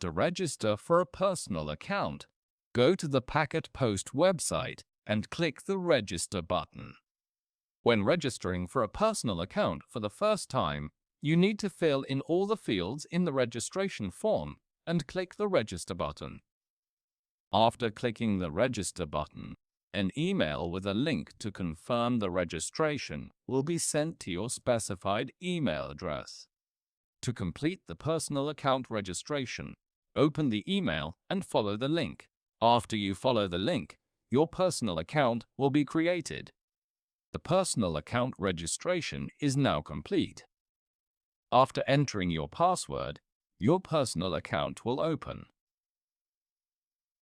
To register for a personal account, go to the PayKit Post website and click the Register button. When registering for a personal account for the first time, you need to fill in all the fields in the registration form and click the Register button. After clicking the Register button, an email with a link to confirm the registration will be sent to your specified email address. To complete the personal account registration, open the email and follow the link. After you follow the link, your personal account will be created. The personal account registration is now complete. After entering your password, your personal account will open.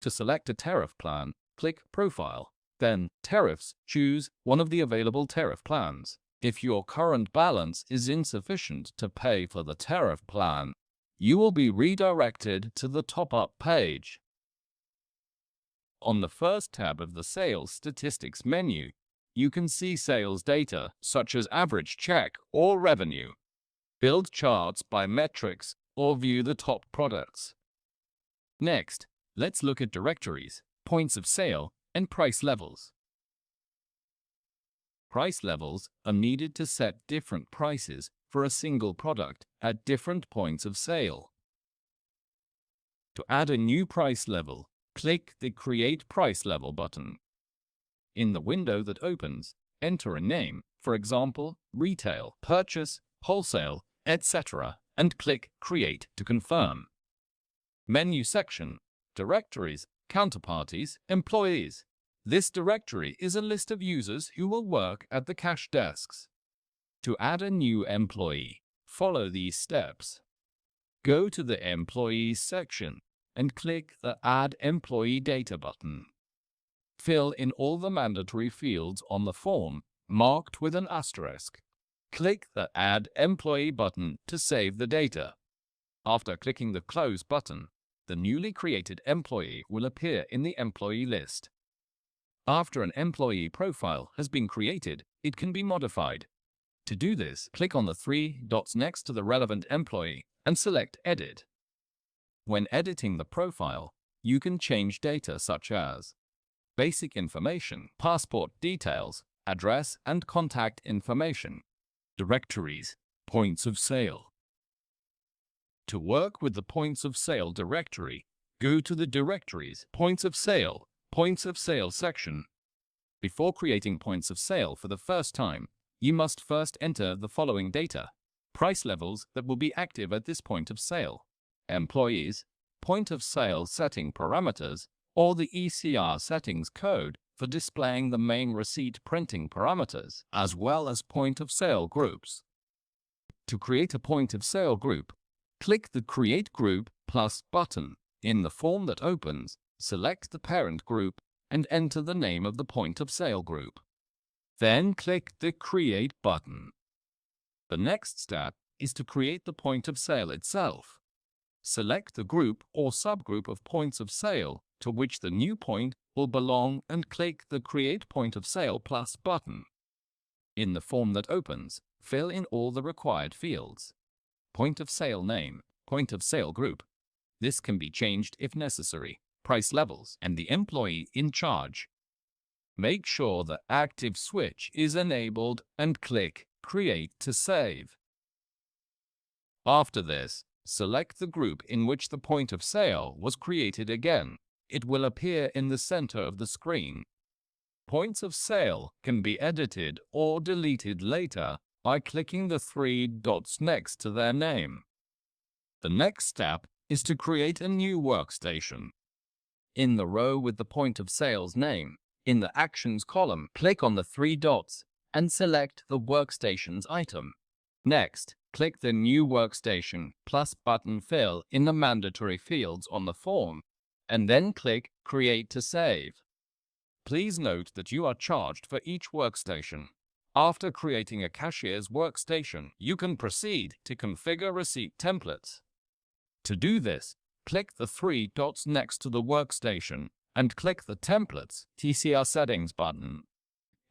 To select a tariff plan, click Profile, then Tariffs. Choose one of the available tariff plans. If your current balance is insufficient to pay for the tariff plan, you will be redirected to the top-up page. On the first tab of the Sales Statistics menu, you can see sales data such as average check or revenue, build charts by metrics, or view the top products. Next, let's look at directories, points of sale, and price levels. Price levels are needed to set different prices for a single product at different points of sale. To add a new price level, click the Create Price Level button. In the window that opens, enter a name, for example, retail, purchase, wholesale, etc., and click Create to confirm. Menu section, Directories, Counterparties, Employees. This directory is a list of users who will work at the cash desks. To add a new employee, follow these steps. Go to the Employees section and click the Add Employee Data button. Fill in all the mandatory fields on the form, marked with an asterisk. Click the Add Employee button to save the data. After clicking the Close button, the newly created employee will appear in the employee list. After an employee profile has been created, it can be modified. To do this, click on the three dots next to the relevant employee and select Edit. When editing the profile, you can change data such as basic information, passport details, address and contact information, directories, points of sale. To work with the points of sale directory, go to the Directories, Points of Sale section. Before creating points of sale for the first time, you must first enter the following data: price levels that will be active at this point of sale, employees, point of sale setting parameters, or the ECR settings code for displaying the main receipt printing parameters, as well as point of sale groups. To create a point of sale group, click the Create Group Plus button. In the form that opens, select the parent group and enter the name of the point of sale group. Then click the Create button. The next step is to create the point of sale itself. Select the group or subgroup of points of sale to which the new point will belong and click the Create Point of Sale Plus button. In the form that opens, fill in all the required fields: point of sale name, point of sale group. This can be changed if necessary, price levels, and the employee in charge. Make sure the active switch is enabled and click Create to save. After this, select the group in which the point of sale was created again. It will appear in the center of the screen. Points of sale can be edited or deleted later by clicking the three dots next to their name. The next step is to create a new workstation. In the row with the point of sale's name, in the Actions column, click on the three dots and select the Workstations item. Next, click the New Workstation Plus button, fill in the mandatory fields on the form, and then click Create to save. Please note that you are charged for each workstation. After creating a cashier's workstation, you can proceed to configure receipt templates. To do this, click the three dots next to the workstation and click the Templates TCR Settings button.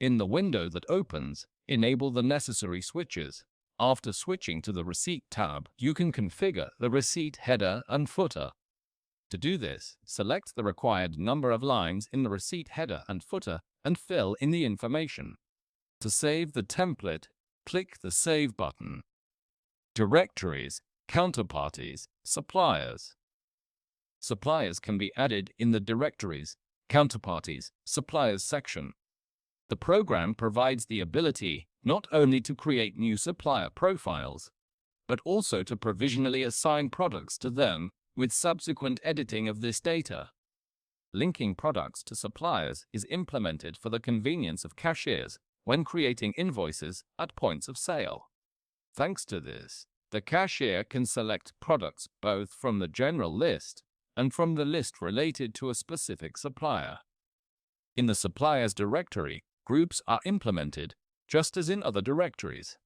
In the window that opens, enable the necessary switches. After switching to the Receipt tab, you can configure the receipt header and footer. To do this, select the required number of lines in the receipt header and footer and fill in the information. To save the template, click the Save button. Directories, counterparties, suppliers. Suppliers can be added in the Directories, Counterparties, Suppliers section. The program provides the ability not only to create new supplier profiles, but also to provisionally assign products to them with subsequent editing of this data. Linking products to suppliers is implemented for the convenience of cashiers when creating invoices at points of sale. Thanks to this, the cashier can select products both from the general list and from the list related to a specific supplier. In the suppliers directory, groups are implemented, just as in other directories.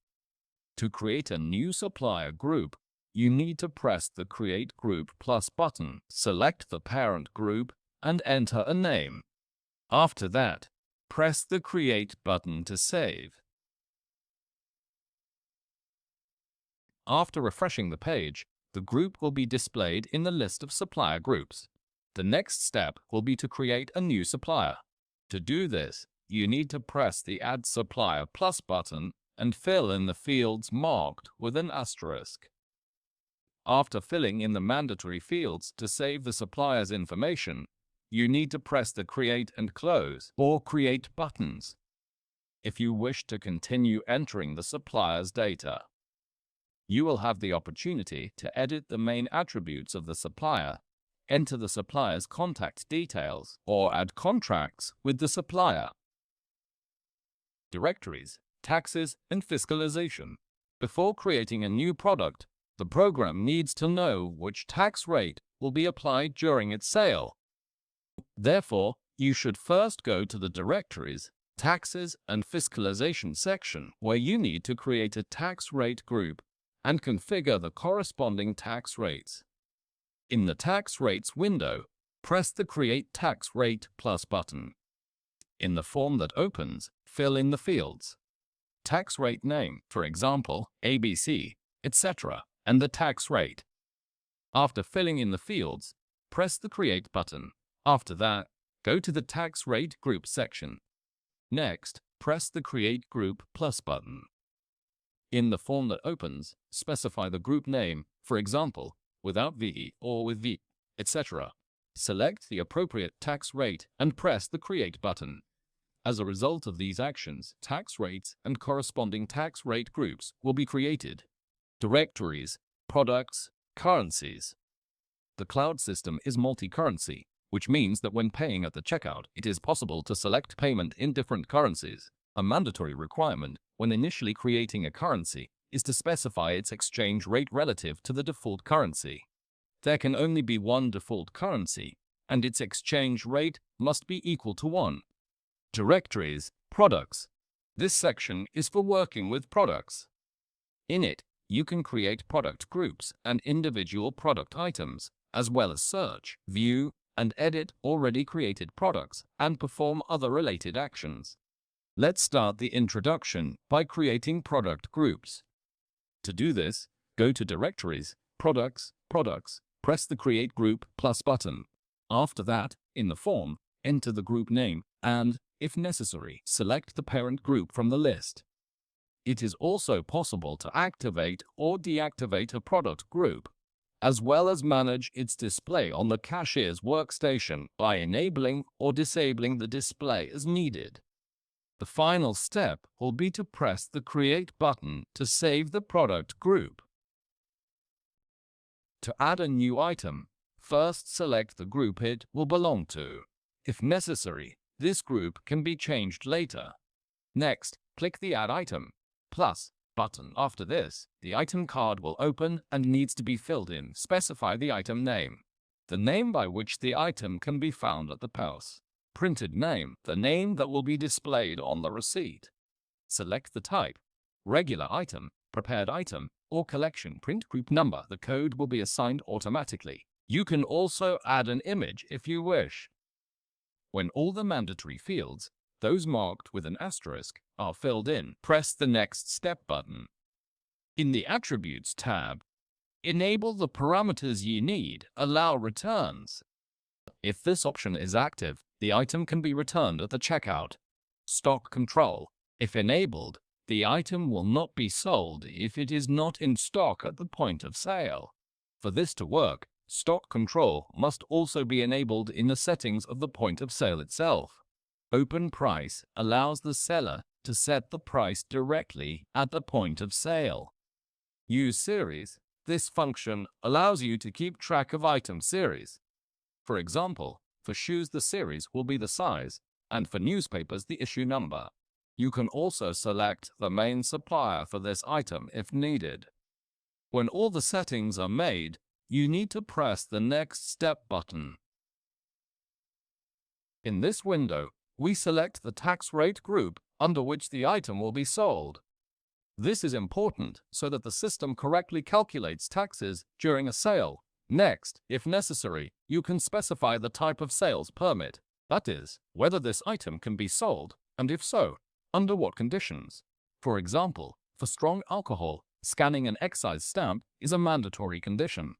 To create a new supplier group, you need to press the Create Group Plus button, select the parent group, and enter a name. After that, press the Create button to save. After refreshing the page, the group will be displayed in the list of supplier groups. The next step will be to create a new supplier. To do this, you need to press the Add Supplier Plus button and fill in the fields marked with an asterisk. After filling in the mandatory fields to save the supplier's information, you need to press the Create and Close or Create buttons if you wish to continue entering the supplier's data. You will have the opportunity to edit the main attributes of the supplier, enter the supplier's contact details, or add contracts with the supplier. Directories, taxes, and fiscalization. Before creating a new product, the program needs to know which tax rate will be applied during its sale. Therefore, you should first go to the Directories, Taxes, and Fiscalization section, where you need to create a tax rate group and configure the corresponding tax rates. In the Tax Rates window, press the Create Tax Rate Plus button. In the form that opens, fill in the fields: tax rate name, for example, ABC, etc., and the tax rate. After filling in the fields, press the Create button. After that, go to the Tax Rate Group section. Next, press the Create Group Plus button. In the form that opens, specify the group name, for example, without VE or with V, etc. Select the appropriate tax rate and press the Create button. As a result of these actions, tax rates and corresponding tax rate groups will be created. Directories, products, currencies. The cloud system is multi-currency, which means that when paying at the checkout, it is possible to select payment in different currencies. A mandatory requirement when initially creating a currency is to specify its exchange rate relative to the default currency. There can only be one default currency, and its exchange rate must be equal to 1. Directories, products. This section is for working with products. In it, you can create product groups and individual product items, as well as search, view, and edit already created products and perform other related actions. Let's start the introduction by creating product groups. To do this, go to Directories, Products, press the Create Group Plus button. After that, in the form, enter the group name and, if necessary, select the parent group from the list. It is also possible to activate or deactivate a product group, as well as manage its display on the cashier's workstation by enabling or disabling the display as needed. The final step will be to press the Create button to save the product group. To add a new item, first select the group it will belong to. If necessary, this group can be changed later. Next, click the Add Item Plus button. After this, the item card will open and needs to be filled in. Specify the item name, the name by which the item can be found at the POS. Printed name, the name that will be displayed on the receipt. Select the type, regular item, prepared item, or collection. Print group number. The code will be assigned automatically. You can also add an image if you wish. When all the mandatory fields, those marked with an asterisk, are filled in, press the Next Step button. In the Attributes tab, Enable the parameters you need. Allow returns. If this option is active, the item can be returned at the checkout. Stock control. If enabled, the item will not be sold if it is not in stock at the point of sale. For this to work, stock control must also be enabled in the settings of the point of sale itself. Open price allows the seller to set the price directly at the point of sale. Use series. This function allows you to keep track of item series. For example, for shoes the series will be the size, and for newspapers the issue number. You can also select the main supplier for this item if needed. When all the settings are made, you need to press the Next Step button. In this window, we select the tax rate group under which the item will be sold. This is important so that the system correctly calculates taxes during a sale. Next, if necessary, you can specify the type of sales permit, that is, whether this item can be sold, and if so, under what conditions. For example, for strong alcohol, scanning an excise stamp is a mandatory condition.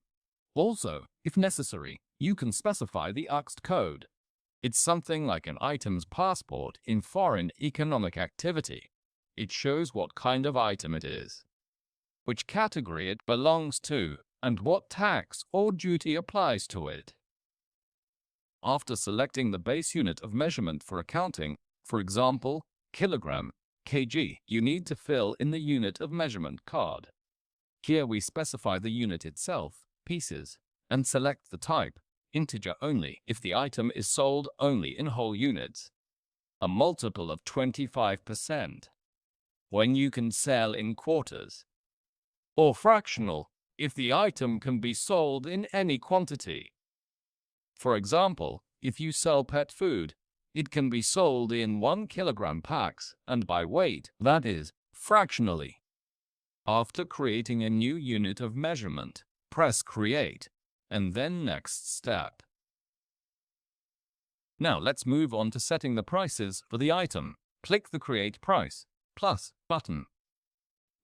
Also, if necessary, you can specify the UXT code. It's something like an item's passport in foreign economic activity. It shows what kind of item it is, which category it belongs to, and what tax or duty applies to it. After selecting the base unit of measurement for accounting, for example, kilogram, kg, you need to fill in the unit of measurement card. Here we specify the unit itself, pieces, and select the type, integer only if the item is sold only in whole units. A multiple of 25%. When you can sell in quarters. Or fractional, if the item can be sold in any quantity. For example, if you sell pet food, it can be sold in 1 kilogram packs and by weight, that is, fractionally. After creating a new unit of measurement, press Create, and then Next Step. Now let's move on to setting the prices for the item. Click the Create Price Plus button.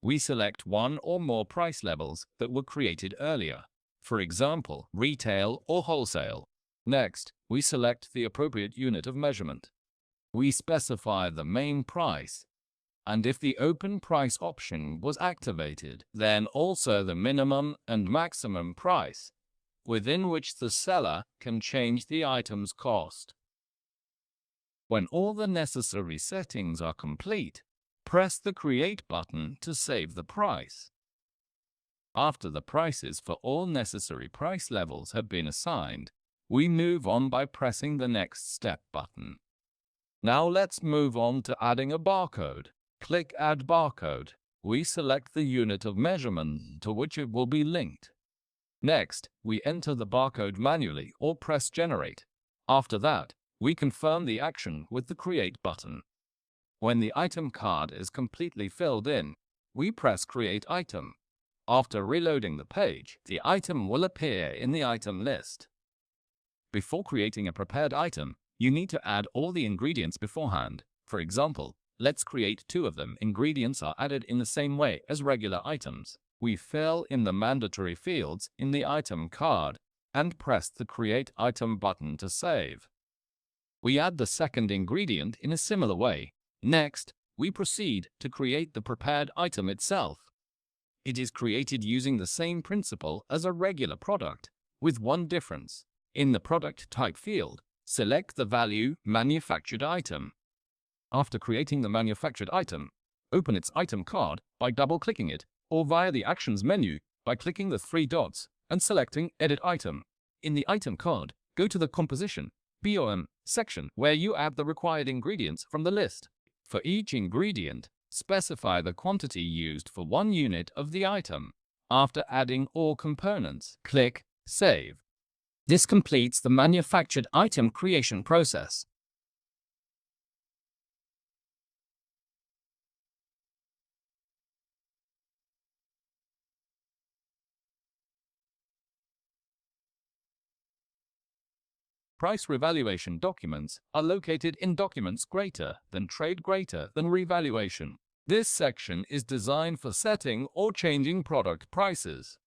We select one or more price levels that were created earlier, for example, retail or wholesale. Next, we select the appropriate unit of measurement. We specify the main price, and if the open price option was activated, then also the minimum and maximum price, within which the seller can change the item's cost. When all the necessary settings are complete, press the Create button to save the price. After the prices for all necessary price levels have been assigned, we move on by pressing the Next Step button. Now let's move on to adding a barcode. Click Add Barcode. We select the unit of measurement to which it will be linked. Next, we enter the barcode manually or press Generate. After that, we confirm the action with the Create button. When the item card is completely filled in, we press Create Item. After reloading the page, the item will appear in the item list. Before creating a prepared item, you need to add all the ingredients beforehand. For example, let's create 2 of them. Ingredients are added in the same way as regular items. We fill in the mandatory fields in the item card and press the Create Item button to save. We add the second ingredient in a similar way. Next, we proceed to create the prepared item itself. It is created using the same principle as a regular product, with one difference. In the Product Type field, select the value Manufactured Item. After creating the manufactured item, open its item card by double-clicking it, or via the Actions menu by clicking the 3 dots and selecting Edit Item. In the item card, go to the Composition (BOM) section where you add the required ingredients from the list. For each ingredient, specify the quantity used for 1 unit of the item. After adding all components, click Save. This completes the manufactured item creation process. Price revaluation documents are located in Documents greater than Trade greater than Revaluation. This section is designed for setting or changing product prices.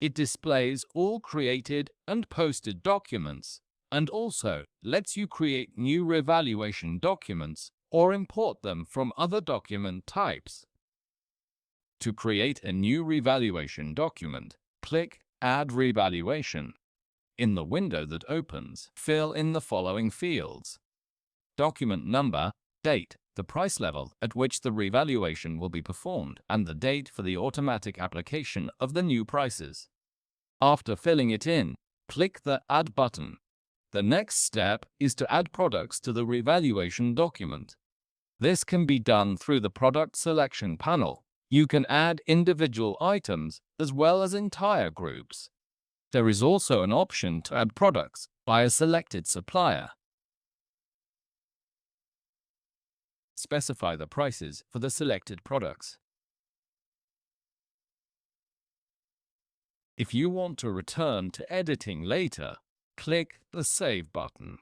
It displays all created and posted documents, and also lets you create new revaluation documents or import them from other document types. To create a new revaluation document, click Add Revaluation. In the window that opens, fill in the following fields: document number, date, the price level at which the revaluation will be performed, and the date for the automatic application of the new prices. After filling it in, click the Add button. The next step is to add products to the revaluation document. This can be done through the product selection panel. You can add individual items as well as entire groups. There is also an option to add products by a selected supplier. Specify the prices for the selected products. If you want to return to editing later, click the Save button.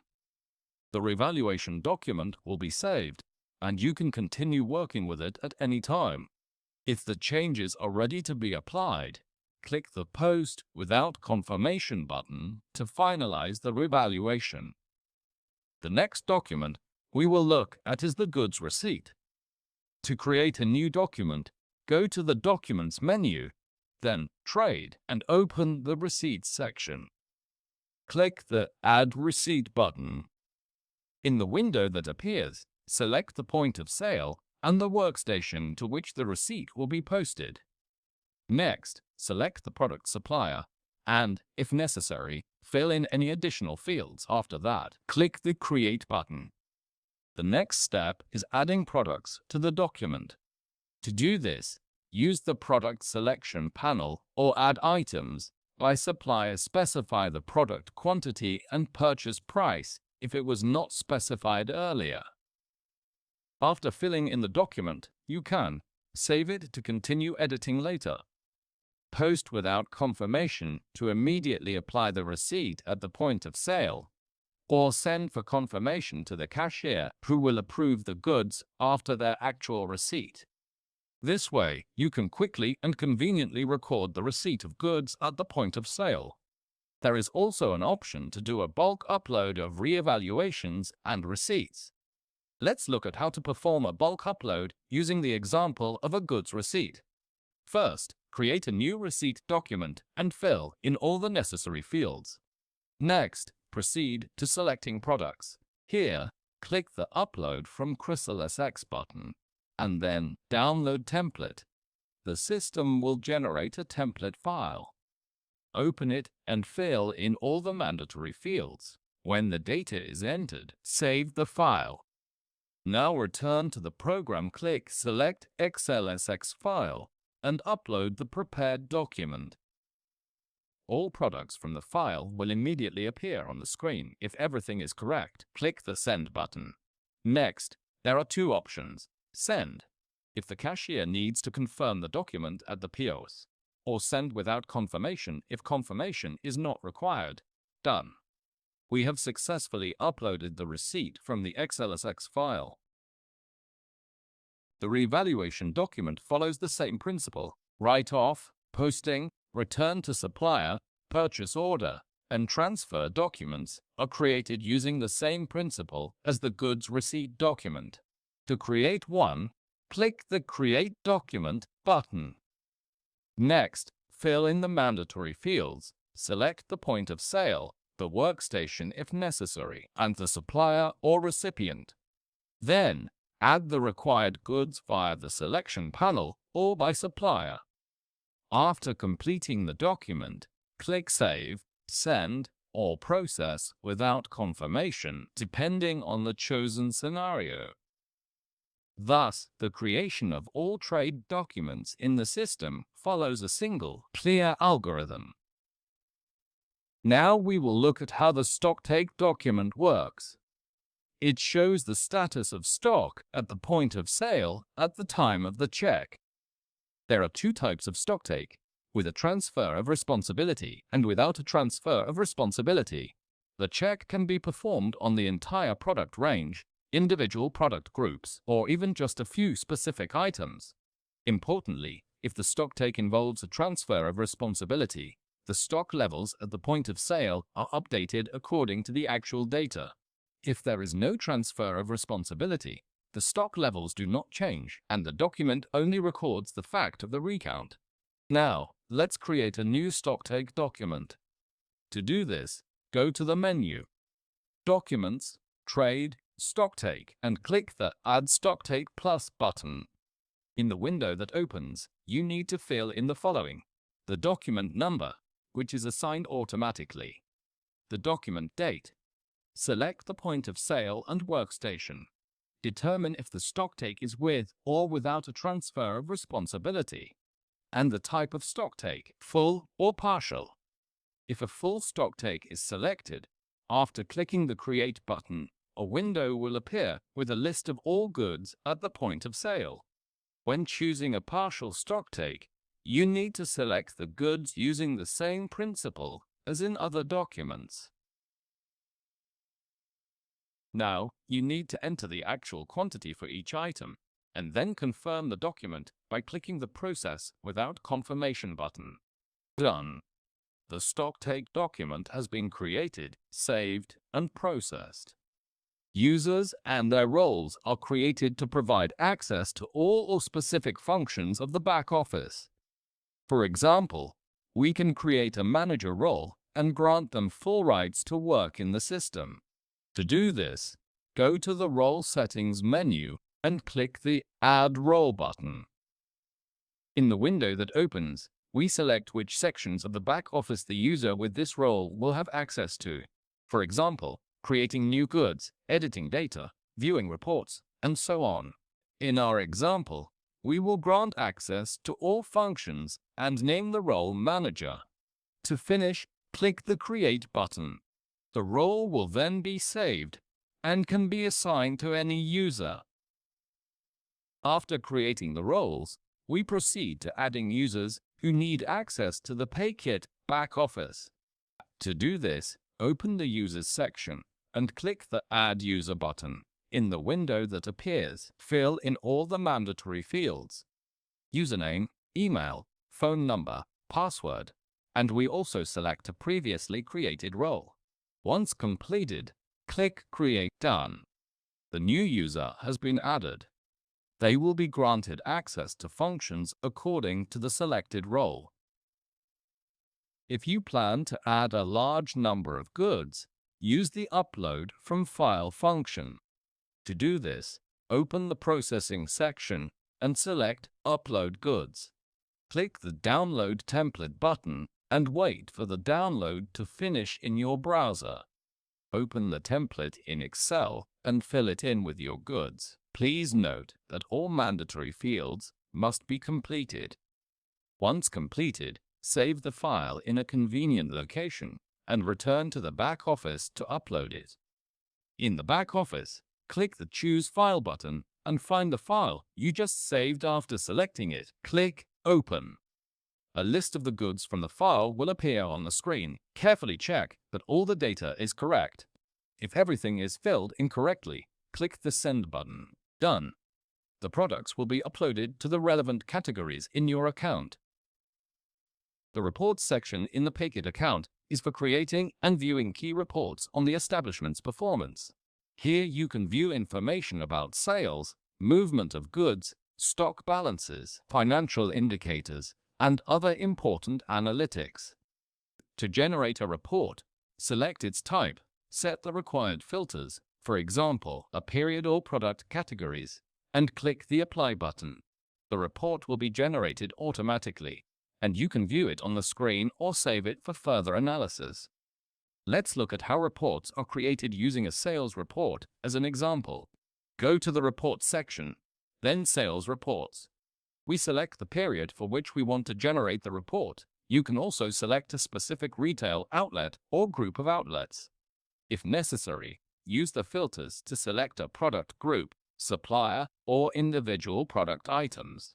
The revaluation document will be saved, and you can continue working with it at any time. If the changes are ready to be applied, click the Post Without Confirmation button to finalize the revaluation. The next document we will look at is the goods receipt. To create a new document, go to the Documents menu, then Trade, and open the Receipts section. Click the Add Receipt button. In the window that appears, select the point of sale and the workstation to which the receipt will be posted. Next, select the product supplier and, if necessary, fill in any additional fields. After that, click the Create button. The next step is adding products to the document. To do this, use the Product Selection panel or Add Items by supplier. Specify the product quantity and purchase price if it was not specified earlier. After filling in the document, you can save it to continue editing later, post without confirmation to immediately apply the receipt at the point of sale, or send for confirmation to the cashier who will approve the goods after their actual receipt. This way, you can quickly and conveniently record the receipt of goods at the point of sale. There is also an option to do a bulk upload of reevaluations and receipts. Let's look at how to perform a bulk upload using the example of a goods receipt. First, create a new receipt document and fill in all the necessary fields. Next, proceed to selecting products. Here, click the Upload from ChrysalisX button, and then Download Template. The system will generate a template file. Open it and fill in all the mandatory fields. When the data is entered, save the file. Now return to the program, click Select XLSX file, and upload the prepared document. All products from the file will immediately appear on the screen. If everything is correct, click the Send button. Next, there are two options: Send, if the cashier needs to confirm the document at the POS, or Send without confirmation if confirmation is not required. Done. We have successfully uploaded the receipt from the XLSX file. The revaluation document follows the same principle. Write-off, posting, return to supplier, purchase order, and transfer documents are created using the same principle as the goods receipt document. To create one, click the Create Document button. Next, fill in the mandatory fields, select the point of sale, the workstation if necessary, and the supplier or recipient. Then, add the required goods via the selection panel or by supplier. After completing the document, click Save, Send, or Process without confirmation, depending on the chosen scenario. Thus, the creation of all trade documents in the system follows a single, clear algorithm. Now we will look at how the stocktake document works. It shows the status of stock at the point of sale at the time of the check. There are two types of stocktake, with a transfer of responsibility and without a transfer of responsibility. The check can be performed on the entire product range, individual product groups, or even just a few specific items. Importantly, if the stocktake involves a transfer of responsibility, The stock levels at the point of sale are updated according to the actual data. If there is no transfer of responsibility, the stock levels do not change, and the document only records the fact of the recount. Now, let's create a new stocktake document. To do this, go to the menu, Documents, Trade, Stocktake, and click the Add Stocktake Plus button. In the window that opens, you need to fill in the following: the document number, which is assigned automatically, the document date, select the point of sale and workstation, determine if the stocktake is with or without a transfer of responsibility, and the type of stocktake, full or partial. If a full stocktake is selected, after clicking the Create button, a window will appear with a list of all goods at the point of sale. When choosing a partial stocktake, you need to select the goods using the same principle as in other documents. Now, you need to enter the actual quantity for each item, and then confirm the document by clicking the Process Without Confirmation button. Done. The stocktake document has been created, saved, and processed. Users and their roles are created to provide access to all or specific functions of the back office. For example, we can create a manager role and grant them full rights to work in the system. To do this, go to the Role Settings menu and click the Add Role button. In the window that opens, we select which sections of the back office the user with this role will have access to. For example, creating new goods, editing data, viewing reports, and so on. In our example, we will grant access to all functions and name the role Manager. To finish, click the Create button. The role will then be saved and can be assigned to any user. After creating the roles, we proceed to adding users who need access to the PayKit back office. To do this, open the Users section and click the Add User button. In the window that appears, fill in all the mandatory fields: username, email, phone number, password, and we also select a previously created role. Once completed, click Create. Done. The new user has been added. They will be granted access to functions according to the selected role. If you plan to add a large number of goods, use the Upload from File function. To do this, open the Processing section and select Upload Goods. Click the Download Template button and wait for the download to finish in your browser. Open the template in Excel and fill it in with your goods. Please note that all mandatory fields must be completed. Once completed, save the file in a convenient location and return to the back office to upload it. In the back office, click the Choose File button and find the file you just saved. After selecting it, click Open. A list of the goods from the file will appear on the screen. Carefully check that all the data is correct. If everything is filled incorrectly, click the Send button. Done. The products will be uploaded to the relevant categories in your account. The Reports section in the PayKit account is for creating and viewing key reports on the establishment's performance. Here you can view information about sales, movement of goods, stock balances, financial indicators, and other important analytics. To generate a report, select its type, set the required filters, for example, a period or product categories, and click the Apply button. The report will be generated automatically, and you can view it on the screen or save it for further analysis. Let's look at how reports are created using a sales report as an example. Go to the Reports section, then Sales Reports. We select the period for which we want to generate the report. You can also select a specific retail outlet or group of outlets. If necessary, use the filters to select a product group, supplier, or individual product items.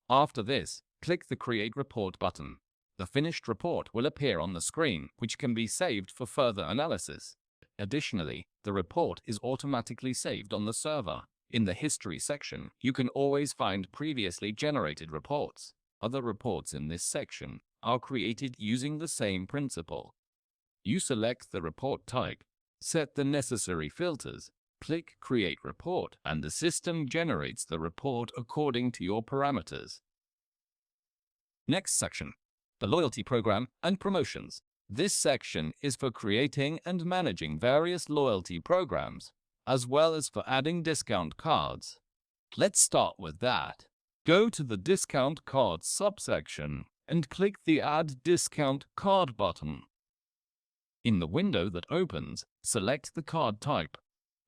After this, click the Create Report button. The finished report will appear on the screen, which can be saved for further analysis. Additionally, the report is automatically saved on the server. In the History section, you can always find previously generated reports. Other reports in this section are created using the same principle. You select the report type, set the necessary filters, click Create Report, and the system generates the report according to your parameters. Next section, the loyalty program and promotions. This section is for creating and managing various loyalty programs, as well as for adding discount cards. Let's start with that. Go to the Discount Cards subsection and click the Add Discount Card button. In the window that opens, select the card type,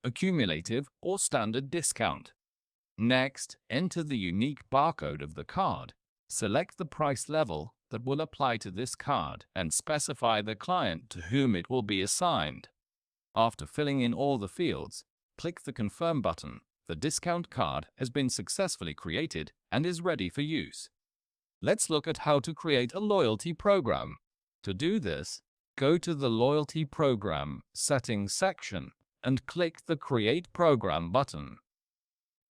accumulative or standard discount. Next, enter the unique barcode of the card. Select the price level that will apply to this card and specify the client to whom it will be assigned. After filling in all the fields, click the Confirm button. The discount card has been successfully created and is ready for use. Let's look at how to create a loyalty program. To do this, go to the Loyalty Program Settings section and click the Create Program button.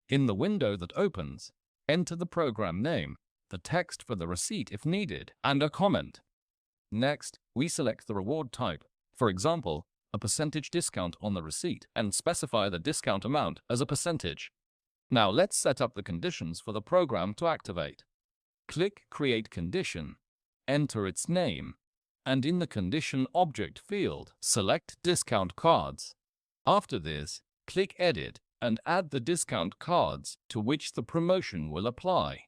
In the window that opens, enter the program name, the text for the receipt if needed, and a comment. Next, we select the reward type, for example, a percentage discount on the receipt, and specify the discount amount as a percentage. Now let's set up the conditions for the program to activate. Click Create Condition, enter its name, and in the Condition Object field, select Discount Cards. After this, click Edit and add the discount cards to which the promotion will apply.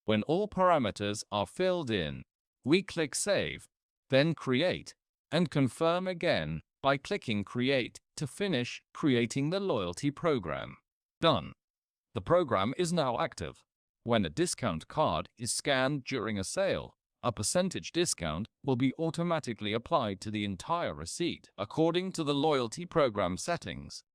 When all parameters are filled in, we click Save, then Create, and confirm again by clicking Create to finish creating the loyalty program. Done. The program is now active. When a discount card is scanned during a sale, a percentage discount will be automatically applied to the entire receipt according to the loyalty program settings.